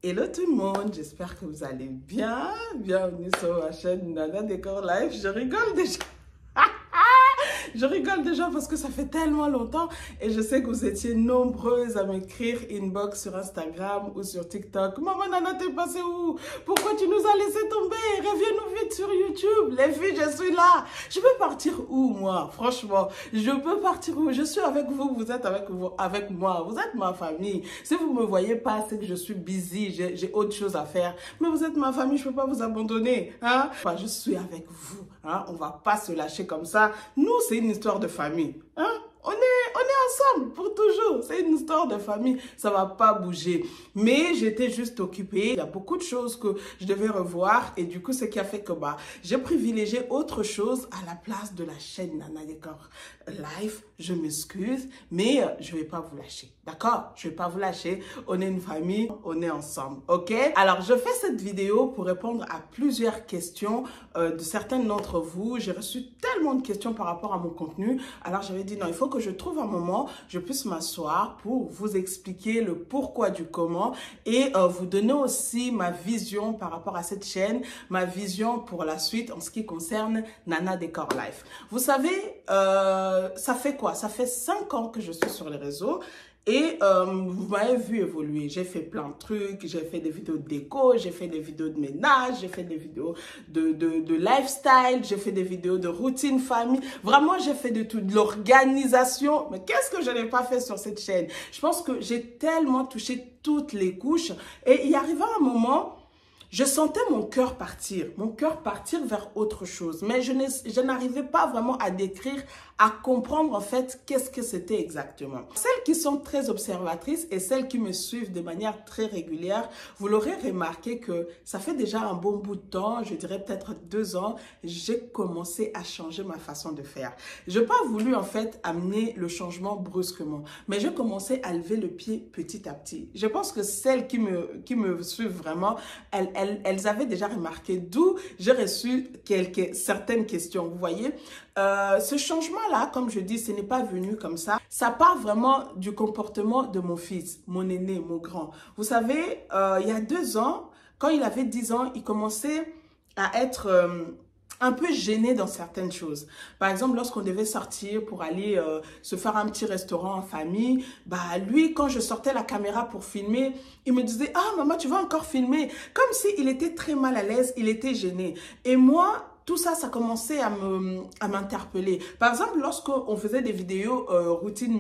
Hello tout le monde, j'espère que vous allez bien. Bienvenue sur ma chaîne Nana Décor Live. Je rigole déjà. Je rigole déjà parce que ça fait tellement longtemps et je sais que vous étiez nombreuses à m'écrire inbox sur Instagram ou sur TikTok. Maman Nana, t'es passée où? Pourquoi tu nous as laissé tomber? Reviens-nous vite sur YouTube. Les filles, je suis là. Je peux partir où, moi? Franchement, je peux partir où? Je suis avec vous, vous êtes avec moi. Vous êtes ma famille. Si vous me voyez pas, c'est que je suis busy. J'ai autre chose à faire. Mais vous êtes ma famille, je peux pas vous abandonner. Hein? Enfin, je suis avec vous. Hein? On va pas se lâcher comme ça. Nous, c'est une histoire de famille. Hein? On est ensemble pour toujours. C'est une histoire de famille. Ça va pas bouger. Mais j'étais juste occupée. Il y a beaucoup de choses que je devais revoir. Et du coup, ce qui a fait que j'ai privilégié autre chose à la place de la chaîne Nana Décor Live. Je m'excuse, mais je vais pas vous lâcher. D'accord? Je vais pas vous lâcher. On est une famille. On est ensemble. OK? Alors, je fais cette vidéo pour répondre à plusieurs questions de certaines d'entre vous. J'ai reçu tellement de questions par rapport à mon contenu. Alors, j'avais dit non, il faut que je trouve un moment, je puisse m'asseoir pour vous expliquer le pourquoi du comment et vous donner aussi ma vision par rapport à cette chaîne, ma vision pour la suite en ce qui concerne Nana Décor Live. Vous savez, ça fait quoi? Ça fait 5 ans que je suis sur les réseaux. Et vous m'avez vu évoluer. J'ai fait plein de trucs, j'ai fait des vidéos de déco, j'ai fait des vidéos de ménage, j'ai fait des vidéos de lifestyle, j'ai fait des vidéos de routine famille. Vraiment, j'ai fait de tout, de l'organisation. Mais qu'est-ce que je n'ai pas fait sur cette chaîne? Je pense que j'ai tellement touché toutes les couches. Et il arriva un moment, je sentais mon cœur partir vers autre chose. Mais je n'arrivais pas vraiment à décrire, à comprendre en fait qu'est-ce que c'était exactement. Celles qui sont très observatrices et celles qui me suivent de manière très régulière, vous l'aurez remarqué que ça fait déjà un bon bout de temps, je dirais peut-être 2 ans, j'ai commencé à changer ma façon de faire. Je n'ai pas voulu en fait amener le changement brusquement, mais j'ai commencé à lever le pied petit à petit. Je pense que celles qui me suivent vraiment, elles avaient déjà remarqué, d'où j'ai reçu certaines questions. Vous voyez, ce changement-là, comme je dis, ce n'est pas venu comme ça. Ça part vraiment du comportement de mon fils, mon aîné, mon grand. Vous savez, il y a 2 ans, quand il avait 10 ans, il commençait à être un peu gêné dans certaines choses. Par exemple, lorsqu'on devait sortir pour aller se faire un petit restaurant en famille, lui, quand je sortais la caméra pour filmer, il me disait « Ah, maman, tu vas encore filmer ?» Comme s'il était très mal à l'aise, il était gêné. Et moi, tout ça, ça commençait à m'interpeller. Par exemple, lorsqu'on faisait des vidéos routine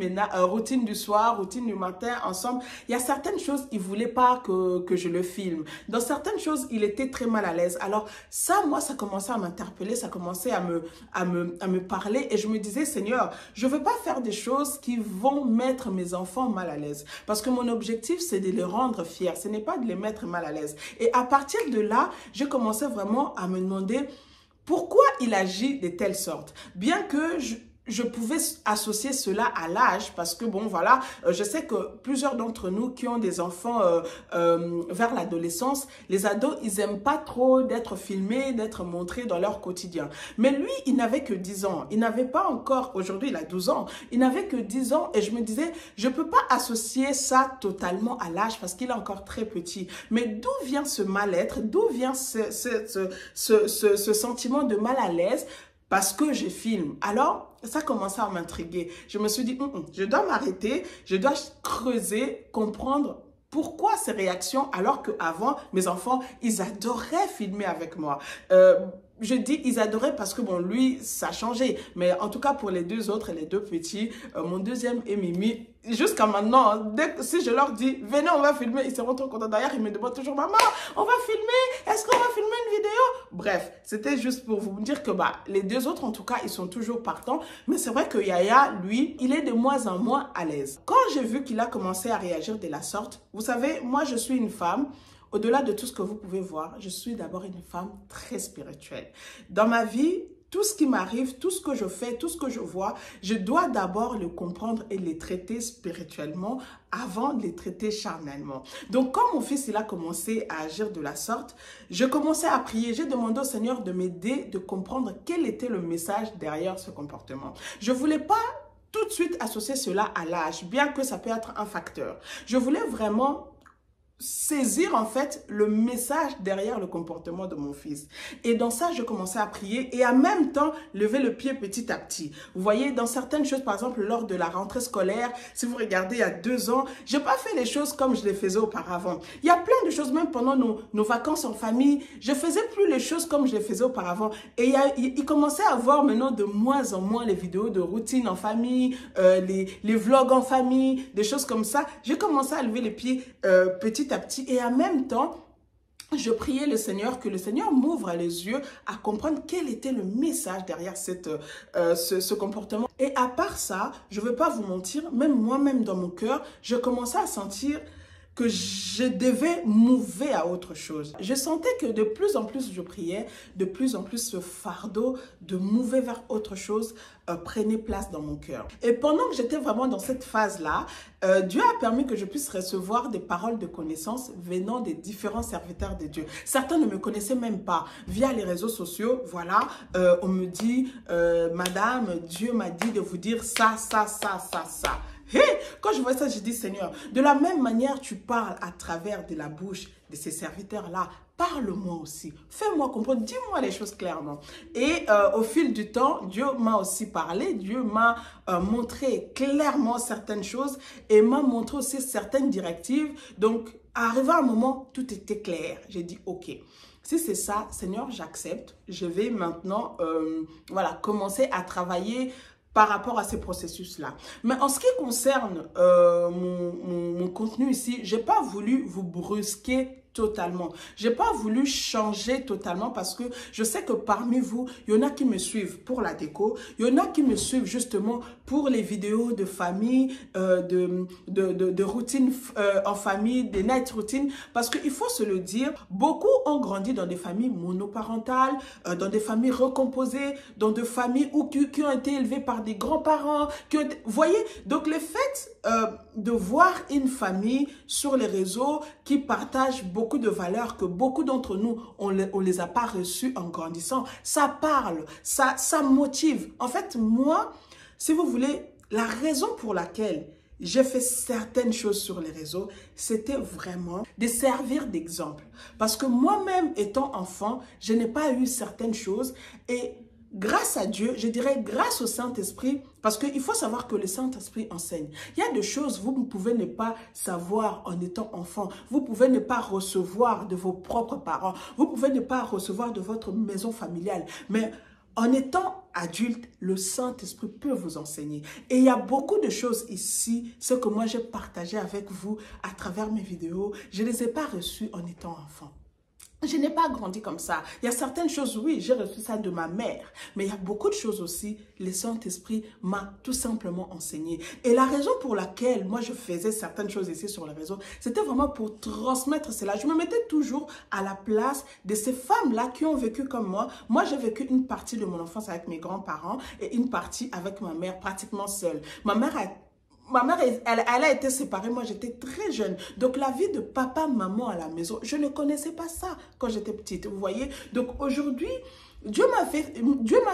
du soir, routine du matin, ensemble, il y a certaines choses, il ne voulait pas que je le filme. Dans certaines choses, il était très mal à l'aise. Alors ça, moi, ça commençait à m'interpeller, ça commençait à me parler. Et je me disais, Seigneur, je ne veux pas faire des choses qui vont mettre mes enfants mal à l'aise. Parce que mon objectif, c'est de les rendre fiers. Ce n'est pas de les mettre mal à l'aise. Et à partir de là, je commençais vraiment à me demander pourquoi il agit de telle sorte. Bien que je pouvais associer cela à l'âge parce que bon voilà, je sais que plusieurs d'entre nous qui ont des enfants vers l'adolescence, les ados, ils aiment pas trop d'être filmés, d'être montrés dans leur quotidien. Mais lui, il n'avait que 10 ans. Il n'avait pas encore, aujourd'hui il a 12 ans, il n'avait que 10 ans et je me disais, je peux pas associer ça totalement à l'âge parce qu'il est encore très petit. Mais d'où vient ce mal-être, d'où vient ce sentiment de mal à l'aise? Parce que je filme. Alors, ça commençait à m'intriguer. Je me suis dit, je dois m'arrêter, je dois creuser, comprendre pourquoi ces réactions alors qu'avant, mes enfants, ils adoraient filmer avec moi. Je dis ils adoraient parce que bon, lui, ça a changé. Mais en tout cas, pour les 2 autres, les 2 petits, mon deuxième et Mimi, jusqu'à maintenant, si je leur dis, venez, on va filmer, ils seront trop contents. D'ailleurs, ils me demandent toujours, maman, on va filmer, est-ce qu'on va filmer une vidéo? Bref, c'était juste pour vous dire que les 2 autres, en tout cas, ils sont toujours partants. Mais c'est vrai que Yaya, lui, il est de moins en moins à l'aise. Quand j'ai vu qu'il a commencé à réagir de la sorte, vous savez, moi, je suis une femme. Au-delà de tout ce que vous pouvez voir, je suis d'abord une femme très spirituelle. Dans ma vie, tout ce qui m'arrive, tout ce que je fais, tout ce que je vois, je dois d'abord le comprendre et les traiter spirituellement avant de les traiter charnellement. Donc, quand mon fils il a commencé à agir de la sorte, je commençais à prier. J'ai demandé au Seigneur de m'aider, de comprendre quel était le message derrière ce comportement. Je ne voulais pas tout de suite associer cela à l'âge, bien que ça peut être un facteur. Je voulais vraiment saisir en fait le message derrière le comportement de mon fils. Et dans ça, je commençais à prier et en même temps lever le pied petit à petit. Vous voyez, dans certaines choses, par exemple, lors de la rentrée scolaire, si vous regardez il y a 2 ans, j'ai pas fait les choses comme je les faisais auparavant. Il y a plein de choses, même pendant nos vacances en famille, je faisais plus les choses comme je les faisais auparavant. Et il commençait à avoir maintenant de moins en moins les vidéos de routine en famille, les vlogs en famille, des choses comme ça. J'ai commencé à lever les pieds petit à petit et en même temps, je priais le Seigneur, que le Seigneur m'ouvre les yeux à comprendre quel était le message derrière ce comportement. Et à part ça, je ne vais pas vous mentir, même moi-même dans mon cœur, je commençais à sentir que je devais m'ouvrir à autre chose. Je sentais que de plus en plus je priais, de plus en plus ce fardeau de m'ouvrir vers autre chose prenait place dans mon cœur. Et pendant que j'étais vraiment dans cette phase-là, Dieu a permis que je puisse recevoir des paroles de connaissance venant des différents serviteurs de Dieu. Certains ne me connaissaient même pas. Via les réseaux sociaux, voilà, on me dit, Madame, Dieu m'a dit de vous dire ça, ça, ça, ça, ça. Hey, quand je vois ça, je dis, Seigneur, de la même manière, tu parles à travers de la bouche de ces serviteurs-là. Parle-moi aussi. Fais-moi comprendre. Dis-moi les choses clairement. Et au fil du temps, Dieu m'a aussi parlé. Dieu m'a montré clairement certaines choses et m'a montré aussi certaines directives. Donc, arrivé à un moment, tout était clair. J'ai dit, OK. Si c'est ça, Seigneur, j'accepte. Je vais maintenant voilà, commencer à travailler par rapport à ces processus-là. Mais en ce qui concerne mon contenu ici, je n'ai pas voulu vous brusquer totalement. J'ai pas voulu changer totalement parce que je sais que parmi vous, il y en a qui me suivent pour la déco, il y en a qui me suivent justement pour les vidéos de famille, de routine en famille, des night routines, parce qu'il faut se le dire, beaucoup ont grandi dans des familles monoparentales, dans des familles recomposées, dans des familles qui ont été élevées par des grands-parents. Vous voyez, donc le fait de voir une famille sur les réseaux qui partage beaucoup de valeurs que beaucoup d'entre nous, on les a pas reçues en grandissant. Ça parle, ça motive. En fait, moi, si vous voulez, la raison pour laquelle j'ai fait certaines choses sur les réseaux, c'était vraiment de servir d'exemple. Parce que moi-même, étant enfant, je n'ai pas eu certaines choses et grâce à Dieu, je dirais grâce au Saint-Esprit, parce qu'il faut savoir que le Saint-Esprit enseigne. Il y a des choses que vous pouvez ne pas savoir en étant enfant. Vous pouvez ne pas recevoir de vos propres parents. Vous pouvez ne pas recevoir de votre maison familiale. Mais en étant adulte, le Saint-Esprit peut vous enseigner. Et il y a beaucoup de choses ici, ce que moi j'ai partagé avec vous à travers mes vidéos, je ne les ai pas reçues en étant enfant. Je n'ai pas grandi comme ça. Il y a certaines choses, oui, j'ai reçu ça de ma mère. Mais il y a beaucoup de choses aussi, le Saint-Esprit m'a tout simplement enseigné. Et la raison pour laquelle moi je faisais certaines choses ici sur le réseau, c'était vraiment pour transmettre cela. Je me mettais toujours à la place de ces femmes-là qui ont vécu comme moi. Moi, j'ai vécu une partie de mon enfance avec mes grands-parents et une partie avec ma mère pratiquement seule. Ma mère, elle a été séparée, moi j'étais très jeune. Donc la vie de papa, maman à la maison, je ne connaissais pas ça quand j'étais petite, vous voyez. Donc aujourd'hui, Dieu m'a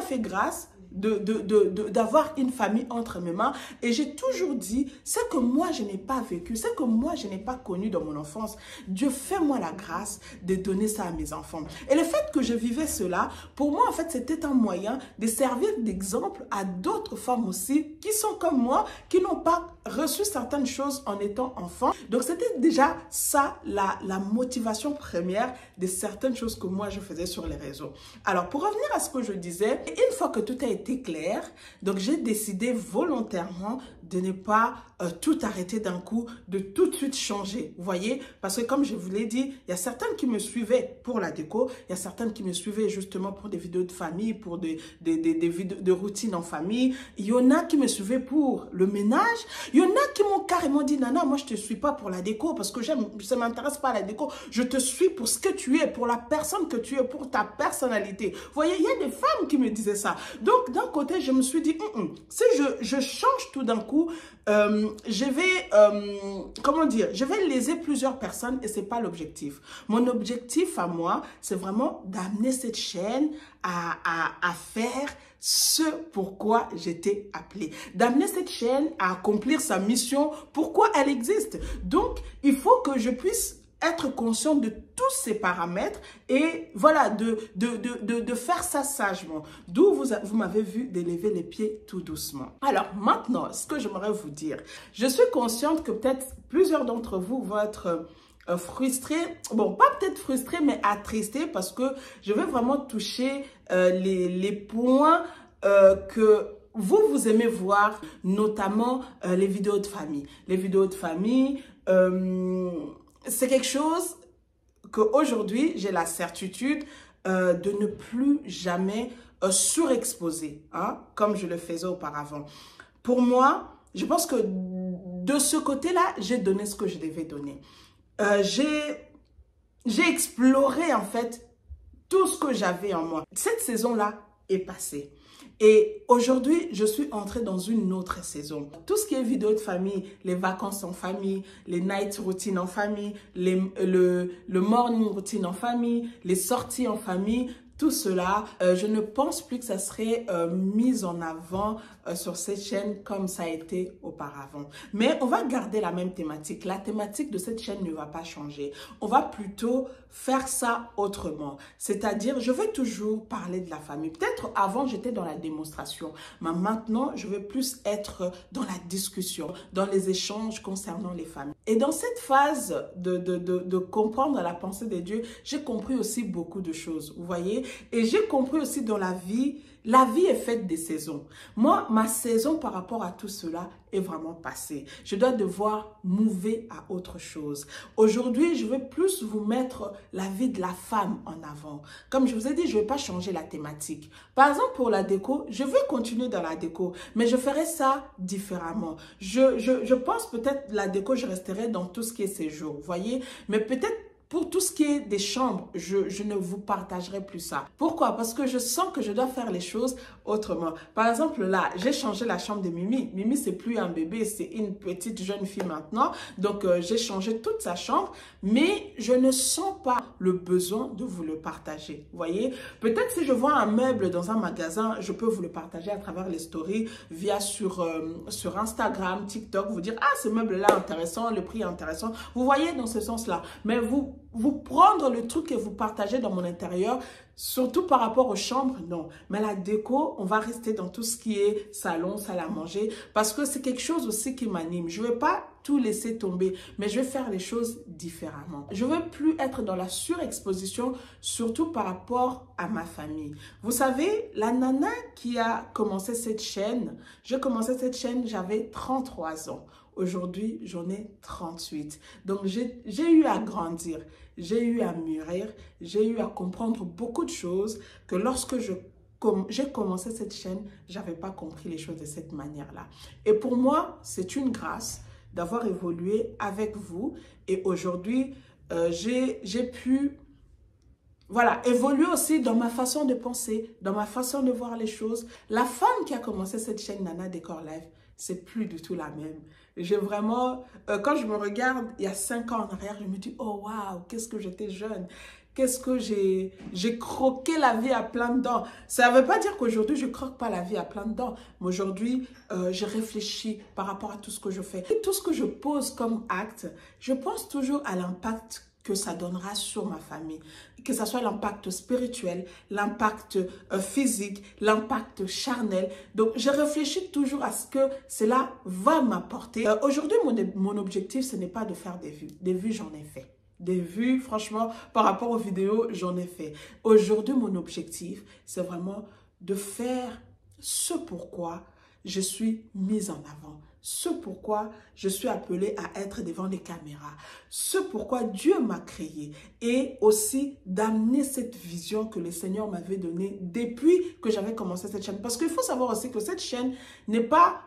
fait grâce d'avoir une famille entre mes mains. Et j'ai toujours dit, ce que moi je n'ai pas vécu, ce que moi je n'ai pas connu dans mon enfance, Dieu fait-moi la grâce de donner ça à mes enfants. Et le fait que je vivais cela, pour moi en fait c'était un moyen de servir d'exemple à d'autres femmes aussi qui sont comme moi, qui n'ont pas reçu certaines choses en étant enfant. Donc c'était déjà ça la motivation première de certaines choses que moi je faisais sur les réseaux. Alors pour revenir à ce que je disais, une fois que tout a été clair, donc j'ai décidé volontairement de ne pas tout arrêter d'un coup, de tout de suite changer, vous voyez, parce que comme je vous l'ai dit, il y a certaines qui me suivaient pour la déco, il y a certaines qui me suivaient justement pour des vidéos de famille, pour des vidéos de routine en famille, il y en a qui me suivaient pour le ménage, il y en a qui m'ont carrément dit, Nana, moi je te suis pas pour la déco, parce que ça ne m'intéresse pas la déco, je te suis pour ce que tu es, pour la personne que tu es, pour ta personnalité. Vous voyez, il y a des femmes qui me disaient ça. Donc d'un côté, je me suis dit, si je change tout d'un coup, je vais, comment dire, je vais léser plusieurs personnes et c'est pas l'objectif. Mon objectif à moi, c'est vraiment d'amener cette chaîne à faire ce pourquoi j'étais appelée. D'amener cette chaîne à accomplir sa mission, pourquoi elle existe. Donc, il faut que je puisse être conscient de tous ces paramètres et voilà, de faire ça sagement. D'où vous m'avez vu d'élever les pieds tout doucement. Alors maintenant, ce que j'aimerais vous dire, je suis consciente que peut-être plusieurs d'entre vous vont être frustrés, bon pas peut-être frustrés mais attristés parce que je vais vraiment toucher les points que vous aimez voir, notamment les vidéos de famille. Les vidéos de famille, c'est quelque chose qu'aujourd'hui, j'ai la certitude de ne plus jamais surexposer, hein, comme je le faisais auparavant. Pour moi, je pense que de ce côté-là, j'ai donné ce que je devais donner. J'ai exploré en fait tout ce que j'avais en moi. Cette saison-là est passée. Et aujourd'hui, je suis entrée dans une autre saison. Tout ce qui est vidéo de famille, les vacances en famille, les night routines en famille, le morning routine en famille, les sorties en famille, tout cela, je ne pense plus que ça serait mis en avant sur cette chaîne comme ça a été auparavant. Mais on va garder la même thématique. La thématique de cette chaîne ne va pas changer. On va plutôt faire ça autrement. C'est-à-dire, je vais toujours parler de la famille. Peut-être avant, j'étais dans la démonstration. Mais maintenant, je vais plus être dans la discussion, dans les échanges concernant les familles. Et dans cette phase de comprendre la pensée de Dieu, j'ai compris aussi beaucoup de choses. Vous voyez? Et j'ai compris aussi dans la vie est faite des saisons. Moi, ma saison par rapport à tout cela est vraiment passée. Je dois devoir mouver à autre chose. Aujourd'hui, je vais plus vous mettre la vie de la femme en avant. Comme je vous ai dit, je ne vais pas changer la thématique. Par exemple, pour la déco, je vais continuer dans la déco, mais je ferai ça différemment. Je pense peut-être la déco, je resterai dans tout ce qui est séjour, vous voyez, mais peut-être pour tout ce qui est des chambres, je ne vous partagerai plus ça. Pourquoi? Parce que je sens que je dois faire les choses autrement. Par exemple, là, j'ai changé la chambre de Mimi. Mimi, c'est plus un bébé, c'est une petite jeune fille maintenant. Donc, j'ai changé toute sa chambre, mais je ne sens pas le besoin de vous le partager. Vous voyez? Peut-être si je vois un meuble dans un magasin, je peux vous le partager à travers les stories, via sur Instagram, TikTok, vous dire « Ah, ce meuble-là est intéressant, le prix est intéressant. » Vous voyez dans ce sens-là. Mais vous prendre le truc et vous partager dans mon intérieur, surtout par rapport aux chambres, non. Mais la déco, on va rester dans tout ce qui est salon, salle à manger, parce que c'est quelque chose aussi qui m'anime. Je ne vais pas tout laisser tomber, mais je vais faire les choses différemment. Je ne veux plus être dans la surexposition, surtout par rapport à ma famille. Vous savez, la nana qui a commencé cette chaîne, j'ai commencé cette chaîne, j'avais 33 ans. Aujourd'hui, j'en ai 38. Donc, j'ai eu à grandir, j'ai eu à mûrir, j'ai eu à comprendre beaucoup de choses que lorsque j'ai commencé cette chaîne, je n'avais pas compris les choses de cette manière-là. Et pour moi, c'est une grâce d'avoir évolué avec vous. Et aujourd'hui, j'ai pu évoluer aussi dans ma façon de penser, dans ma façon de voir les choses. La femme qui a commencé cette chaîne Nana Décor Live, c'est plus du tout la même. J'ai vraiment, quand je me regarde, il y a 5 ans en arrière, je me dis, oh waouh, qu'est-ce que j'étais jeune. Qu'est-ce que j'ai croqué la vie à plein dents. Ça ne veut pas dire qu'aujourd'hui, je ne croque pas la vie à plein dents. Mais aujourd'hui, je réfléchis par rapport à tout ce que je fais. Et tout ce que je pose comme acte, je pense toujours à l'impact que ça donnera sur ma famille, que ce soit l'impact spirituel, l'impact physique, l'impact charnel. Donc, je réfléchis toujours à ce que cela va m'apporter. Aujourd'hui, mon objectif, ce n'est pas de faire des vues. Des vues, j'en ai fait. Des vues, franchement, par rapport aux vidéos, j'en ai fait. Aujourd'hui, mon objectif, c'est vraiment de faire ce pourquoi je suis mise en avant. Ce pourquoi je suis appelée à être devant les caméras. Ce pourquoi Dieu m'a créé. Et aussi d'amener cette vision que le Seigneur m'avait donnée depuis que j'avais commencé cette chaîne. Parce qu'il faut savoir aussi que cette chaîne n'a pas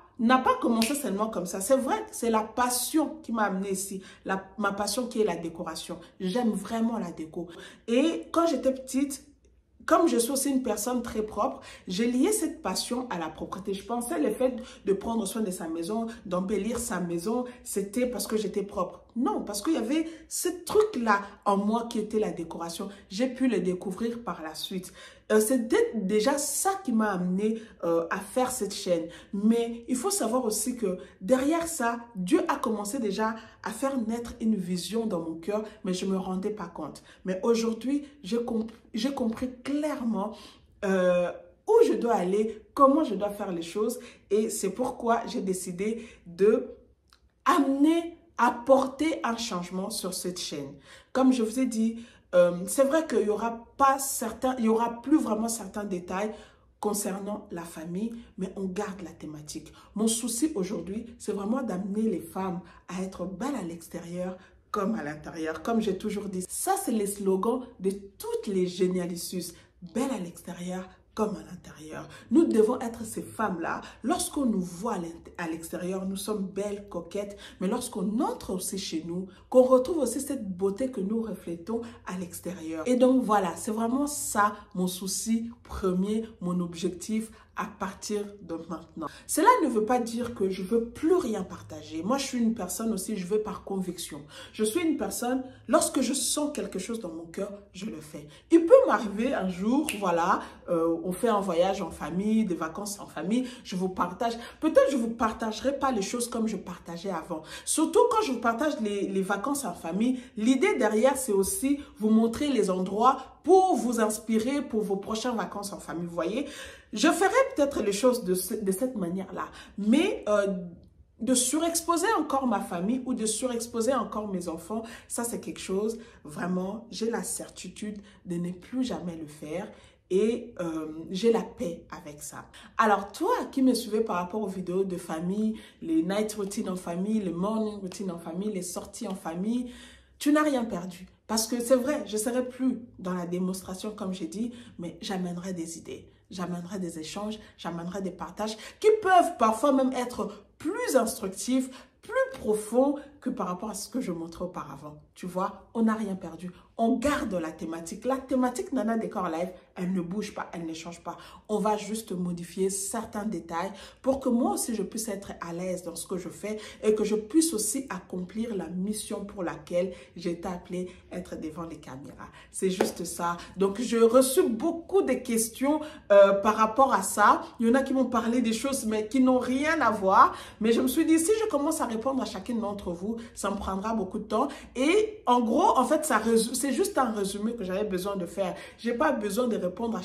commencé seulement comme ça. C'est vrai, c'est la passion qui m'a amenée ici. Ma passion qui est la décoration. J'aime vraiment la déco. Et quand j'étais petite, comme je suis aussi une personne très propre, j'ai lié cette passion à la propreté. Je pensais le fait de prendre soin de sa maison, d'embellir sa maison, c'était parce que j'étais propre. Non, parce qu'il y avait ce truc-là en moi qui était la décoration. J'ai pu le découvrir par la suite. C'est déjà ça qui m'a amené à faire cette chaîne. Mais il faut savoir aussi que derrière ça, Dieu a commencé déjà à faire naître une vision dans mon cœur, mais je ne me rendais pas compte. Mais aujourd'hui, j'ai compris clairement où je dois aller, comment je dois faire les choses. Et c'est pourquoi j'ai décidé de apporter un changement sur cette chaîne. Comme je vous ai dit, c'est vrai qu'il n'y aura plus vraiment certains détails concernant la famille, mais on garde la thématique. Mon souci aujourd'hui, c'est vraiment d'amener les femmes à être belles à l'extérieur comme à l'intérieur. Comme j'ai toujours dit, ça c'est le slogan de toutes les génialissus. Belles à l'extérieur comme à l'intérieur. Nous devons être ces femmes-là. Lorsqu'on nous voit à l'extérieur, nous sommes belles, coquettes, mais lorsqu'on entre aussi chez nous, qu'on retrouve aussi cette beauté que nous reflétons à l'extérieur. Et donc voilà, c'est vraiment ça mon souci premier, mon objectif à partir de maintenant. Cela ne veut pas dire que je veux plus rien partager. Moi, je suis une personne aussi, je veux par conviction. Je suis une personne, lorsque je sens quelque chose dans mon cœur, je le fais. Il peut m'arriver un jour, voilà, on fait un voyage en famille, des vacances en famille, je vous partage. Peut-être je ne vous partagerai pas les choses comme je partageais avant. Surtout quand je vous partage les vacances en famille, l'idée derrière, c'est aussi vous montrer les endroits pour vous inspirer pour vos prochaines vacances en famille. Vous voyez, je ferai peut-être les choses de cette manière-là, mais de surexposer encore ma famille ou de surexposer encore mes enfants, ça c'est quelque chose, vraiment, j'ai la certitude de ne plus jamais le faire. Et j'ai la paix avec ça. Alors, toi qui me suivais par rapport aux vidéos de famille, les night routines en famille, les morning routines en famille, les sorties en famille, tu n'as rien perdu. Parce que c'est vrai, je ne serai plus dans la démonstration comme j'ai dit, mais j'amènerai des idées, j'amènerai des échanges, j'amènerai des partages qui peuvent parfois même être plus instructifs, plus profonds que par rapport à ce que je montrais auparavant. Tu vois, on n'a rien perdu. On garde la thématique. La thématique Nana Décor Live, elle ne bouge pas, elle ne change pas. On va juste modifier certains détails pour que moi aussi je puisse être à l'aise dans ce que je fais et que je puisse aussi accomplir la mission pour laquelle j'ai été appelée être devant les caméras. C'est juste ça. Donc, j'ai reçu beaucoup de questions par rapport à ça. Il y en a qui m'ont parlé des choses mais qui n'ont rien à voir. Mais je me suis dit, si je commence à répondre à chacune d'entre vous, ça me prendra beaucoup de temps. Et en gros, en fait, c'est juste un résumé que j'avais besoin de faire. Je n'ai pas besoin de répondre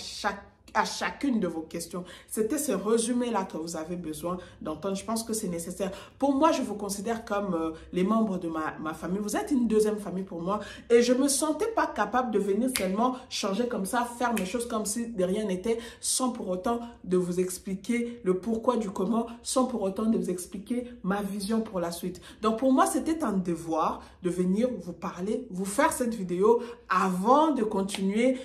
à chacune de vos questions. C'était ce résumé-là que vous avez besoin d'entendre. Je pense que c'est nécessaire. Pour moi, je vous considère comme les membres de ma famille. Vous êtes une deuxième famille pour moi. Et je ne me sentais pas capable de venir seulement changer comme ça, faire mes choses comme si de rien n'était, sans pour autant de vous expliquer le pourquoi du comment, sans pour autant de vous expliquer ma vision pour la suite. Donc, pour moi, c'était un devoir de venir vous parler, vous faire cette vidéo avant de continuer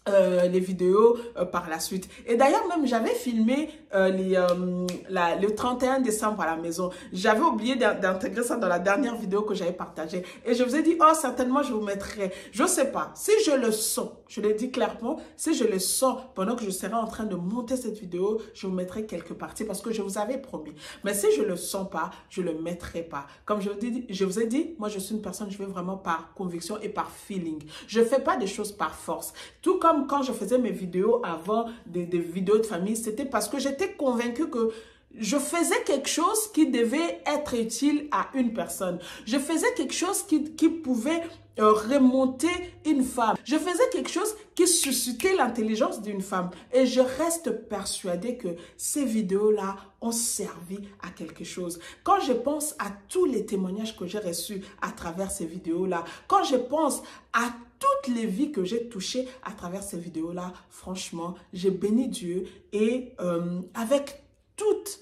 les vidéos par la suite. Et d'ailleurs même j'avais filmé le 31 décembre à la maison. J'avais oublié d'intégrer ça dans la dernière vidéo que j'avais partagée. Et je vous ai dit, oh certainement je vous mettrai. Je ne sais pas, si je le sens, je le dis clairement, si je le sens pendant que je serai en train de monter cette vidéo, je vous mettrai quelques parties parce que je vous avais promis. Mais si je ne le sens pas, je ne le mettrai pas. Comme je vous ai dit, moi je suis une personne, je vais vraiment par conviction et par feeling. Je ne fais pas des choses par force. Tout comme quand je faisais mes vidéos avant, des vidéos de famille, c'était parce que j'étais convaincue que je faisais quelque chose qui devait être utile à une personne. Je faisais quelque chose qui pouvait remonter une femme. Je faisais quelque chose qui suscitait l'intelligence d'une femme. Et je reste persuadée que ces vidéos-là ont servi à quelque chose. Quand je pense à tous les témoignages que j'ai reçus à travers ces vidéos-là, quand je pense à toutes les vies que j'ai touchées à travers ces vidéos-là, franchement, j'ai béni Dieu et avec toute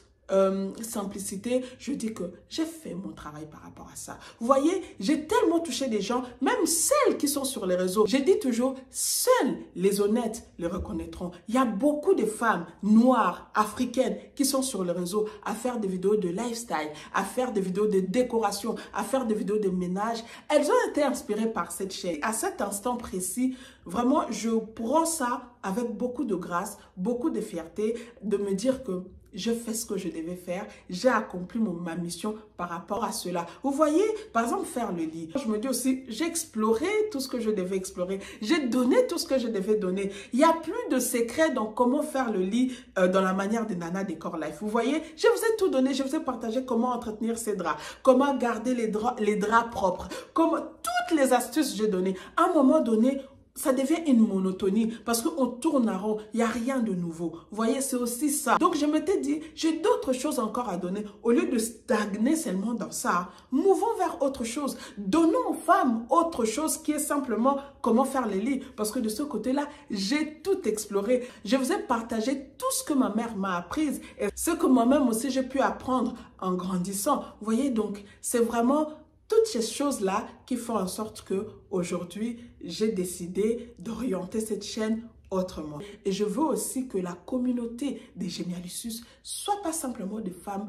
simplicité, je dis que j'ai fait mon travail par rapport à ça. Vous voyez, j'ai tellement touché des gens, même celles qui sont sur les réseaux. Je dis toujours, seuls les honnêtes les reconnaîtront. Il y a beaucoup de femmes noires, africaines, qui sont sur les réseaux à faire des vidéos de lifestyle, à faire des vidéos de décoration, à faire des vidéos de ménage. Elles ont été inspirées par cette chaîne. À cet instant précis, vraiment, je prends ça avec beaucoup de grâce, beaucoup de fierté, de me dire que je fais ce que je devais faire, j'ai accompli ma mission par rapport à cela. Vous voyez, par exemple, faire le lit. Je me dis aussi, j'ai exploré tout ce que je devais explorer. J'ai donné tout ce que je devais donner. Il n'y a plus de secret dans comment faire le lit dans la manière de Nana Décor Life. Vous voyez, je vous ai tout donné. Je vous ai partagé comment entretenir ces draps, comment garder les draps propres, comment toutes les astuces j'ai données. À un moment donné, ça devient une monotonie parce qu'on tourne en rond, il n'y a rien de nouveau. Vous voyez, c'est aussi ça. Donc, je m'étais dit, j'ai d'autres choses encore à donner. Au lieu de stagner seulement dans ça, mouvons vers autre chose. Donnons aux femmes autre chose qui est simplement comment faire les lits. Parce que de ce côté-là, j'ai tout exploré. Je vous ai partagé tout ce que ma mère m'a appris et ce que moi-même aussi j'ai pu apprendre en grandissant. Vous voyez, donc, c'est vraiment toutes ces choses-là qui font en sorte que aujourd'hui, j'ai décidé d'orienter cette chaîne autrement. Et je veux aussi que la communauté des Génialissus soit pas simplement des femmes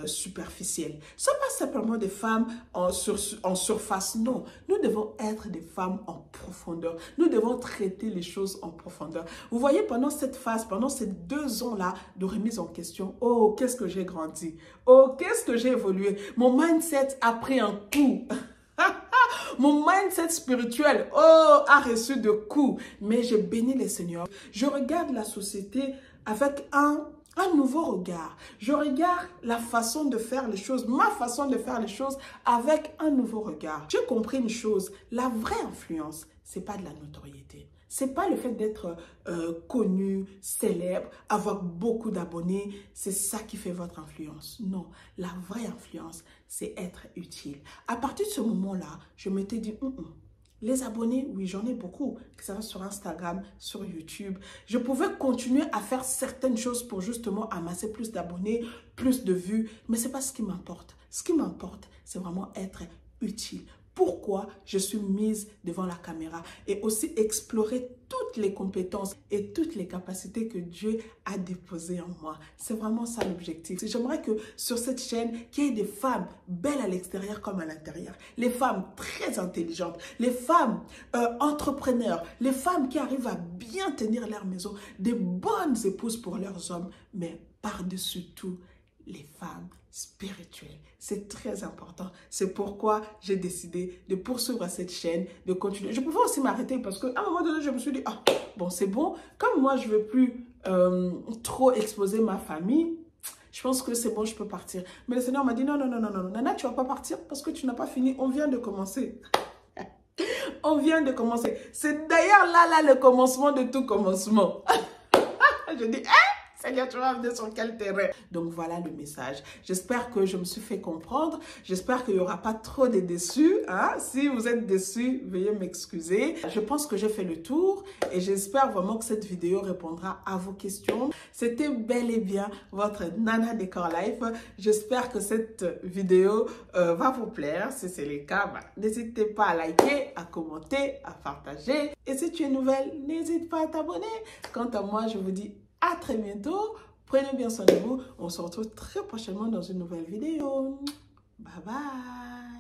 superficielles, soit pas simplement des femmes en surface. Non, nous devons être des femmes en profondeur. Nous devons traiter les choses en profondeur. Vous voyez, pendant cette phase, pendant ces 2 ans-là de remise en question, oh, qu'est-ce que j'ai grandi. Oh, qu'est-ce que j'ai évolué. Mon mindset a pris un coup. Mon mindset spirituel, oh, a reçu de coups. Mais je bénis les seigneurs. Je regarde la société avec un nouveau regard. Je regarde la façon de faire les choses, ma façon de faire les choses avec un nouveau regard. J'ai compris une chose, la vraie influence, c'est pas de la notoriété. C'est pas le fait d'être connu, célèbre, avoir beaucoup d'abonnés, c'est ça qui fait votre influence. Non, la vraie influence, c'est être utile. À partir de ce moment-là, je m'étais dit, les abonnés, oui, j'en ai beaucoup, que ça va sur Instagram, sur YouTube. Je pouvais continuer à faire certaines choses pour justement amasser plus d'abonnés, plus de vues, mais c'est pas ce qui m'importe. Ce qui m'importe, c'est vraiment être utile. Pourquoi je suis mise devant la caméra et aussi explorer toutes les compétences et toutes les capacités que Dieu a déposées en moi. C'est vraiment ça l'objectif. J'aimerais que sur cette chaîne, qu'il y ait des femmes belles à l'extérieur comme à l'intérieur. Les femmes très intelligentes, les femmes entrepreneurs, les femmes qui arrivent à bien tenir leur maison, des bonnes épouses pour leurs hommes, mais par-dessus tout, les femmes spirituelles. C'est très important. C'est pourquoi j'ai décidé de poursuivre cette chaîne, de continuer. Je pouvais aussi m'arrêter parce qu'à un moment donné, je me suis dit, ah, bon, c'est bon. Comme moi, je ne veux plus trop exposer ma famille, je pense que c'est bon, je peux partir. Mais le Seigneur m'a dit, non, non, non, non, non, Nana, tu ne vas pas partir parce que tu n'as pas fini. On vient de commencer. On vient de commencer. C'est d'ailleurs là, le commencement de tout commencement. Je dis, Seigneur, tu vas venir sur quel terrain? Donc voilà le message. J'espère que je me suis fait comprendre. J'espère qu'il n'y aura pas trop de déçus. Hein? Si vous êtes déçus, veuillez m'excuser. Je pense que j'ai fait le tour et j'espère vraiment que cette vidéo répondra à vos questions. C'était bel et bien votre Nana Décor Life. J'espère que cette vidéo va vous plaire. Si c'est le cas, n'hésitez pas à liker, à commenter, à partager. Et si tu es nouvelle, n'hésite pas à t'abonner. Quant à moi, je vous dis à très bientôt. Prenez bien soin de vous. On se retrouve très prochainement dans une nouvelle vidéo. Bye bye.